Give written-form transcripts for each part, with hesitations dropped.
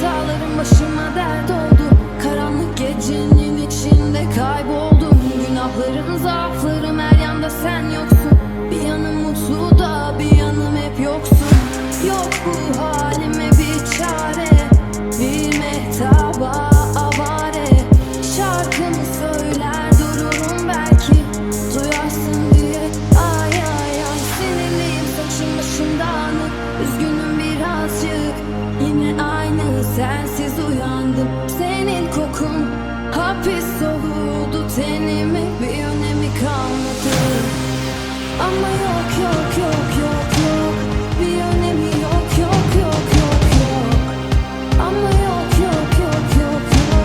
Hatalarım başıma dert oldu. Karanlık gecenin içinde kayboldum. Günahlarım, zaaflarım, her yanda sen yoksun. Bir yanım mutlu da bir yanım hep yoksun. Yok bu hâlime bir çare, bir mehtaba, avare. Şarkımı söyler dururum belki, duyarsın diye. Ay ay ay, sinirliyim, saçım başım dağınık. Üzgünüm birazcık, yine aynı sensiz uyandım. Senin kokun hapis oldu tenime, bir önemi kalmadı. Ama yok yok yok yok yok, bir önemi yok yok yok yok yok. Ama yok yok yok yok yok.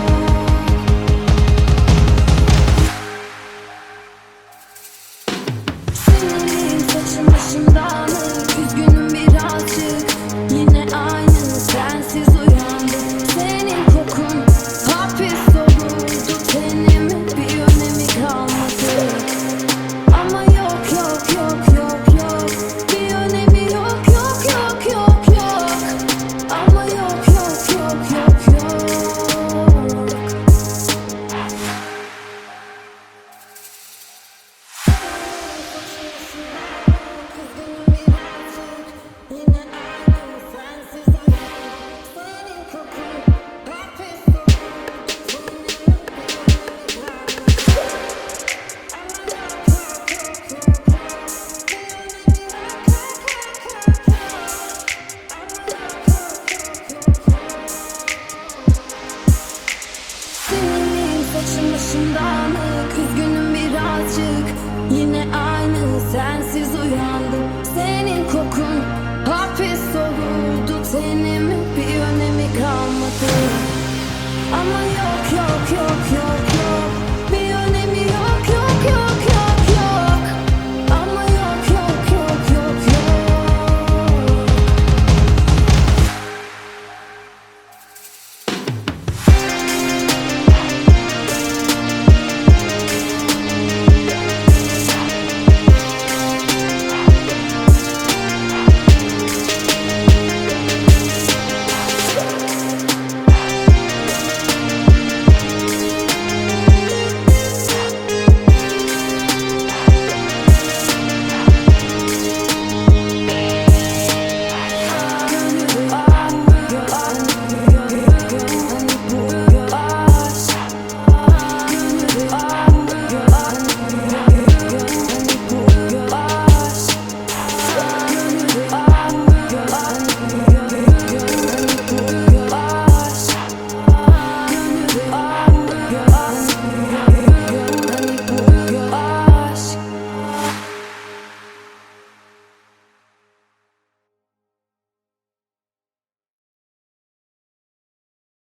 Sinirliyim, saçım başım dağınık. Üzgünüm birazcık, yine aynı sensiz uyandım. Senin kokun hapis oldu tenime, bir önemi kalmadı. Ama yok yok yok yok yok, bir önemi yok yok yok yok yok. Ama yok yok yok yok yok. Yine aynı sensiz uyandım. Senin kokun hapis Sinirliyim, saçım başım dağınık. Üzgünüm birazcık, yine aynı sensiz uyandım. Senin kokun hapis oldu tenime, bir önemi kalmadı. Ama